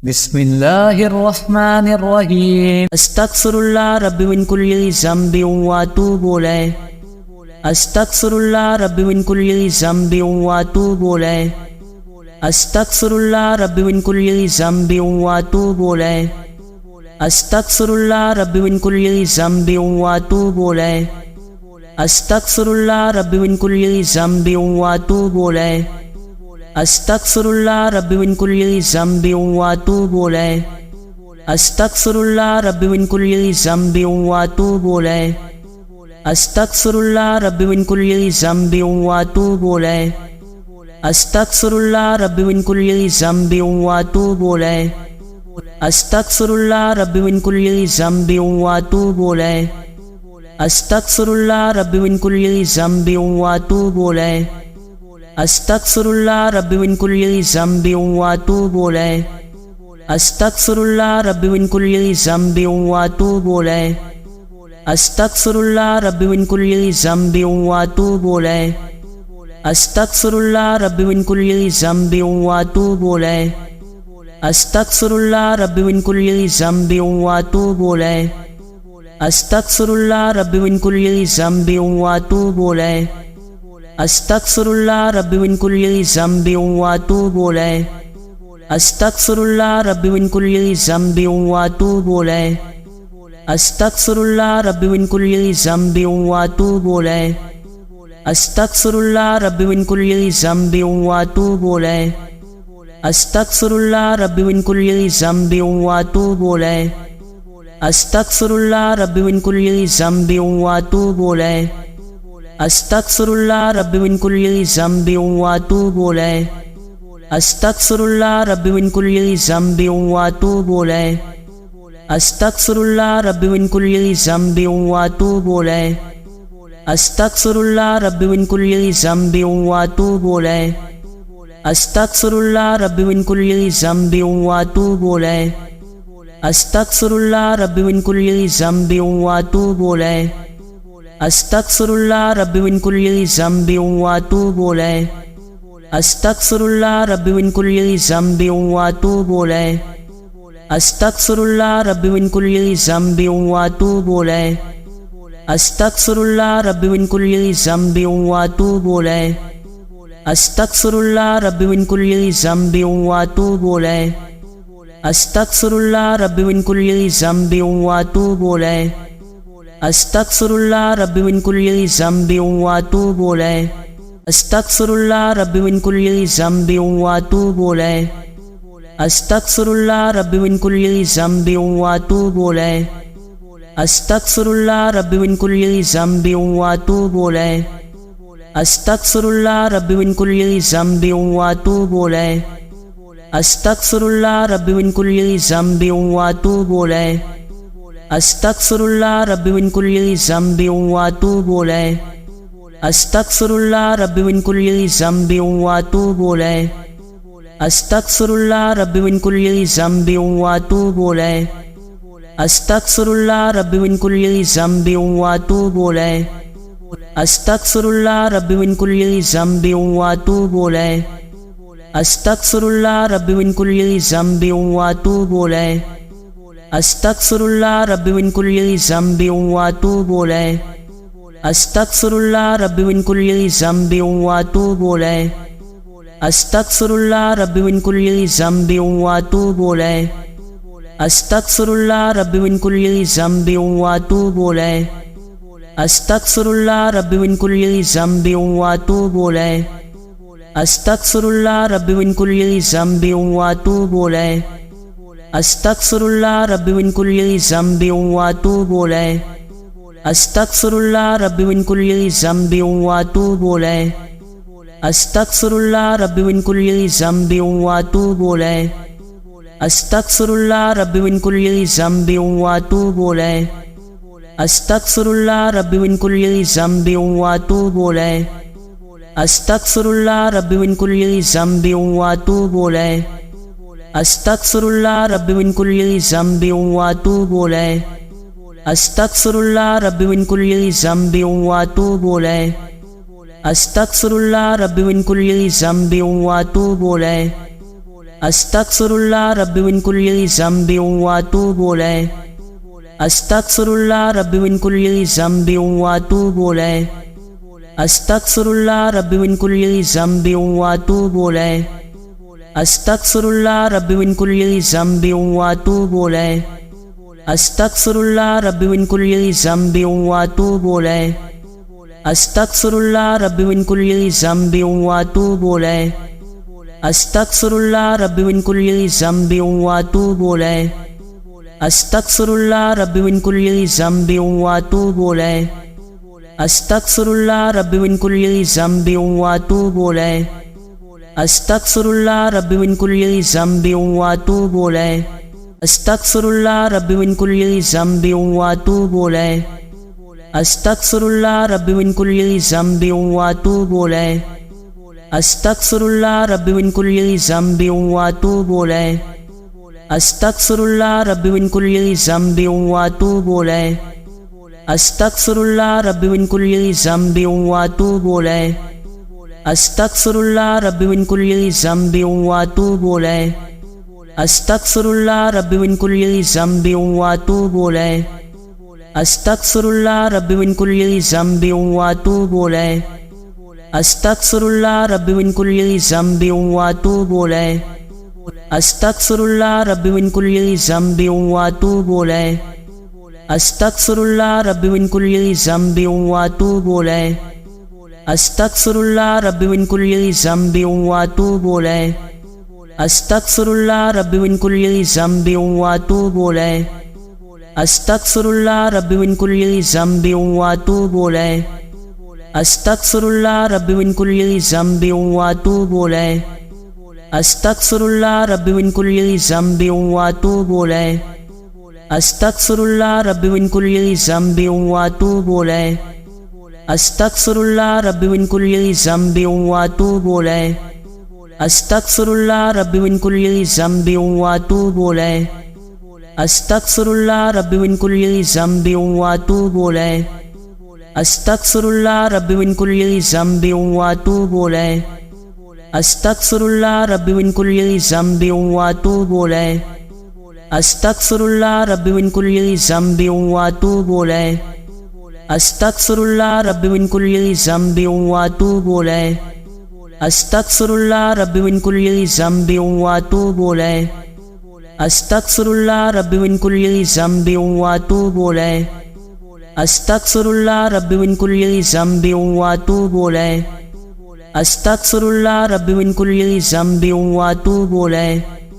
बिस्मिल्लाहिर्रहमानिर्रहीम। अस्तगफिरुल्लाह रब्बी मिन कुल्लि ज़ंबिन व अतूबु इलैह। अस्तगफिरुल्लाह रब्बी मिन कुल्लि ज़ंबिन व अतूबु इलैह। अस्तगफिरुल्लाह रब्बी मिन कुल्लि ज़ंबिन व अतूबु इलैह। अस्तगफिरुल्लाह रब्बी मिन कुल्लि ज़ंबिन व अतूबु इलैह। अस्तगफिरुल्लाह रब्बी मिन कुल्लि ज़ंबिन व अतूबु इलैह। अस्तगफिरुल्लाह रब्बी मिन कुल्लि ज़ंबिन व अतूबु इलैह। अस्तगफिरुल्लाह रब्बी मिन कुल्लि ज़ंबिन व अतूबु इलैह। अस्तगफिरुल्लाह रब्बी मिन कुल्लि ज़ंबिन व अतूबु इलैह। अस्तगफिरुल्लाह रब्बी मिन कुल्लि ज़ंबिन व अतूबु इलैह। अस्तगफिरुल्लाह रब्बी मिन कुल्लि ज़ंबिन व अतूबु इलैह। अस्तगफिरुल्लाह रब्बी मिन कुल्लि ज़ंबिन व अतूबु इलैह। अस्तगफिरुल्लाह रब्बी मिन कुल्लि ज़ंबिन व अतूबु इलैह। अस्तगफिरुल्लाह रब्बी मिन कुल्लि ज़ंबिन व अतूबु इलैह। अस्तगफिरुल्लाह रब्बी मिन कुल्लि ज़ंबिन व अतूबु इलैह। अस्तगफिरुल्लाह रब्बी मिन कुल्लि ज़ंबिन व अतूबु इलैह। अस्तगफिरुल्लाह रब्बी मिन कुल्लि ज़ंबिन व अतूबु इलैह। अस्तगफिरुल्लाह रब्बी मिन कुल्लि ज़ंबिन व अतूबु इलैह। अस्तगफिरुल्लाह रब्बी मिन कुल्लि ज़ंबिन व अतूबु इलैह। अस्तगफिरुल्लाह रब्बी मिन कुल्लि ज़ंबिन व अतूबु इलैह। अस्तगफिरुल्लाह रब्बी मिन कुल्लि ज़ंबिन व अतूबु इलैह। अस्तगफिरुल्लाह रब्बी मिन कुल्लि ज़ंबिन व अतूबु इलैह। अस्तगफिरुल्लाह रब्बी मिन कुल्लि ज़ंबिन व अतूबु इलैह। अस्तगफिरुल्लाह रब्बी मिन कुल्लि ज़ंबिन व अतूबु इलैह। अस्तगफिरुल्लाह रब्बी मिन कुल्लि ज़ंबिन व अतूबु इलैह। अस्तगफिरुल्लाह रब्बी मिन कुल्लि ज़ंबिन व अतूबु इलैह। अस्तगफिरुल्लाह रब्बी मिन कुल्लि ज़ंबिन व अतूबु इलैह। अस्तगफिरुल्लाह रब्बी मिन कुल्लि ज़ंबिन व अतूबु इलैह। अस्तगफिरुल्लाह रब्बी मिन कुल्लि ज़ंबिन व अतूबु इलैह। अस्तगफिरुल्लाह रब्बी मिन कुल्लि ज़ंबिन व अतूबु इलैह। अस्तगफिरुल्लाह रब्बी मिन कुल्लि ज़ंबिन व अतूबु इलैह। अस्तगफिरुल्लाह रब्बी मिन कुल्लि ज़ंबिन व अतूबु इलैह। अस्तगफिरुल्लाह रब्बी मिन कुल्लि ज़ंबिन व अतूबु इलैह। अस्तगफिरुल्लाह रब्बी मिन कुल्लि ज़ंबिन व अतूबु इलैह। अस्तगफिरुल्लाह रब्बी मिन कुल्लि ज़ंबिन व अतूबु इलैह। अस्तगफिरुल्लाह रब्बी मिन कुल्लि ज़ंबिन व अतूबु इलैह। अस्तगफिरुल्लाह रब्बी मिन कुल्लि ज़ंबिन व अतूबु इलैह। अस्तगफिरुल्लाह रब्बी मिन कुल्लि ज़ंबिन व अतूबु इलैह। अस्तगफिरुल्लाह रब्बी मिन कुल्लि ज़ंबिन व अतूबु इलैह। अस्तगफिरुल्लाह रब्बी मिन कुल्लि ज़ंबिन व अतूबु इलैह। अस्तगफिरुल्लाह रब्बी मिन कुल्लि ज़ंबिन व अतूबु इलैह। अस्तगफिरुल्लाह रब्बी मिन कुल्लि ज़ंबिन व अतूबु इलैह। अस्तगफिरुल्लाह रब्बी मिन कुल्लि ज़ंबिन व अतूबु इलैह। अस्तगफिरुल्लाह रब्बी मिन कुल्लि ज़ंबिन व अतूबु इलैह। अस्तगफिरुल्लाह रब्बी मिन कुल्लि ज़ंबिन व अतूबु इलैह। अस्तगफिरुल्लाह रब्बी मिन कुल्लि ज़ंबिन व अतूबु इलैह। अस्तगफिरुल्लाह रब्बी मिन कुल्लि ज़ंबिन व अतूबु इलैह। अस्तगफिरुल्लाह रब्बी मिन कुल्लि ज़ंबिन व अतूबु इलैह। अस्तगफिरुल्लाह रब्बी मिन कुल्लि ज़ंबिन व अतूबु इलैह। अस्तगफिरुल्लाह रब्बी मिन कुल्लि ज़ंबिन व अतूबु इलैह। अस्तगफिरुल्लाह रब्बी मिन कुल्लि ज़ंबिन व अतूबु इलैह। अस्तगफिरुल्लाह रब्बी मिन कुल्लि ज़ंबिन व अतूबु इलैह। अस्तगफिरुल्लाह रब्बी मिन कुल्लि ज़ंबिन व अतूबु इलैह। अस्तगफिरुल्लाह रब्बी मिन कुल्लि ज़ंबिन व अतूबु इलैह। अस्तगफिरुल्लाह रब्बी मिन कुल्लि ज़ंबिन व अतूबु इलैह। अस्तगफिरुल्लाह रब्बी मिन कुल्लि ज़ंबिन व अतूबु इलैह। अस्तगफिरुल्लाह रब्बी मिन कुल्लि ज़ंबिन व अतूबु इलैह। अस्तगफिरुल्लाह रब्बी मिन कुल्लि ज़ंबिन व अतूबु इलैह। अस्तगफिरुल्लाह रब्बी मिन कुल्लि ज़ंबिन व अतूबु इलैह। अस्तगफिरुल्लाह रब्बी मिन कुल्लि ज़ंबिन व अतूबु इलैह। अस्तगफिरुल्लाह रब्बी मिन कुल्लि ज़ंबिन व अतूबु इलैह। अस्तगफिरुल्लाह रब्बी मिन कुल्लि ज़ंबिन व अतूबु इलैह। अस्तगफिरुल्लाह रब्बी मिन कुल्लि ज़ंबिन व अतूबु इलैह। अस्तगफिरुल्लाह रब्बी मिन कुल्ली ज़ंबि व अतूबु इलैह। अस्तगफिरुल्लाह रब्बी मिन कुल्ली ज़ंबि व अतूबु इलैह। अस्तगफिरुल्लाह रब्बी मिन कुल्ली ज़ंबि व अतूबु इलैह। अस्तगफिरुल्लाह रब्बी मिन कुल्ली ज़ंबि व अतूबु इलैह। अस्तगफिरुल्लाह रब्बी मिन कुल्ली ज़ंबि व अतूबु इलैह। अस्तगफिरुल्लाह रब्बी मिन कुल्ली ज़ंबि व अतूबु इलैह। अस्तगफिरुल्लाह रब्बी मिन कुल्ली ज़ंबि व अतूबु इलैह। अस्तगफिरुल्लाह रब्बी मिन कुल्ली ज़ंबि व अतूबु इलैह। अस्तगफिरुल्लाह रब्बी मिन कुल्ली ज़ंबि व अतूबु इलैह। अस्तगफिरुल्लाह रब्बी मिन कुल्ली ज़ंबि व अतूबु इलैह। अस्तगफिरुल्लाह रब्बी मिन कुल्ली ज़ंबि व अतूबु इलैह। अस्तगफिरुल्लाह रब्बी मिन कुल्ली ज़ंबि व अतूबु इलैह। अस्तगफिरुल्लाह रब्बी मिन कुल्ली ज़ंबि व अतूबु इलैह। अस्तगफिरुल्लाह रब्बी मिन कुल्ली ज़ंबि व अतूबु इलैह। अस्तगफिरुल्लाह रब्बी मिन कुल्ली ज़ंबि व अतूबु इलैह। अस्तगफिरुल्लाह रब्बी मिन कुल्ली ज़ंबि व अतूबु इलैह। अस्तगफिरुल्लाह रब्बी मिन कुल्ली ज़ंबि व अतूबु इलैह। अस्तगफिरुल्लाह रब्बी मिन कुल्ली ज़ंबि व अतूबु इलैह। अस्तगफिरुल्लाह रब्बी मिन कुल्ली ज़ंबि व अतूबु इलैह। अस्तगफिरुल्लाह रब्बी मिन कुल्ली ज़ंबि व अतूबु इलैह। अस्तगफिरुल्लाह रब्बी मिन कुल्ली ज़ंबि व अतूबु इलैह। अस्तगफिरुल्लाह रब्बी मिन कुल्ली ज़ंबि व अतूबु इलैह। अस्तगफिरुल्लाह रब्बी मिन कुल्ली ज़ंबि व अतूबु इलैह। अस्तगफिरुल्लाह रब्बी मिन कुल्ली ज़ंबि व अतूबु इलैह। अस्तगफिरुल्लाह रब्बी मिन कुल्ली ज़ंबि व अतूबु इलैह। अस्तगफिरुल्लाह रब्बी मिन कुल्ली ज़ंबि व अतूबु इलैह। अस्तगफिरुल्लाह रब्बी मिन कुल्ली ज़ंबि व अतूबु इलैह। अस्तगफिरुल्लाह रब्बी मिन कुल्ली ज़ंबि व अतूबु इलैह। अस्तगफिरुल्लाह रब्बी मिन कुल्ली ज़ंबि व अतूबु इलैह। अस्तगफिरुल्लाह रब्बी मिन कुल्ली ज़ंबि व अतूबु इलैह। अस्तगफिरुल्लाह रब्बी मिन कुल्ली ज़ंबि व अतूबु इलैह। अस्तगफिरुल्लाह रब्बी मिन कुल्ली ज़ंबि व अतूबु इलैह। अस्तगफिरुल्लाह रब्बी मिन कुल्ली ज़ंबि व अतूबु इलैह। अस्तगफिरुल्लाह रब्बी मिन कुल्ली ज़ंबि व अतूबु इलैह। अस्तगफिरुल्लाह रब्बी मिन कुल्ली ज़ंबि व अतूबु इलैह। अस्तगफिरुल्लाह रब्बी मिन कुल्ली ज़ंबि व अतूबु इलैह। अस्तगफिरुल्लाह रब्बी मिन कुल्ली ज़ंबि व अतूबु इलैह। अस्तगफिरुल्लाह रब्बी मिन कुल्ली ज़ंबि व अतूबु इलैह।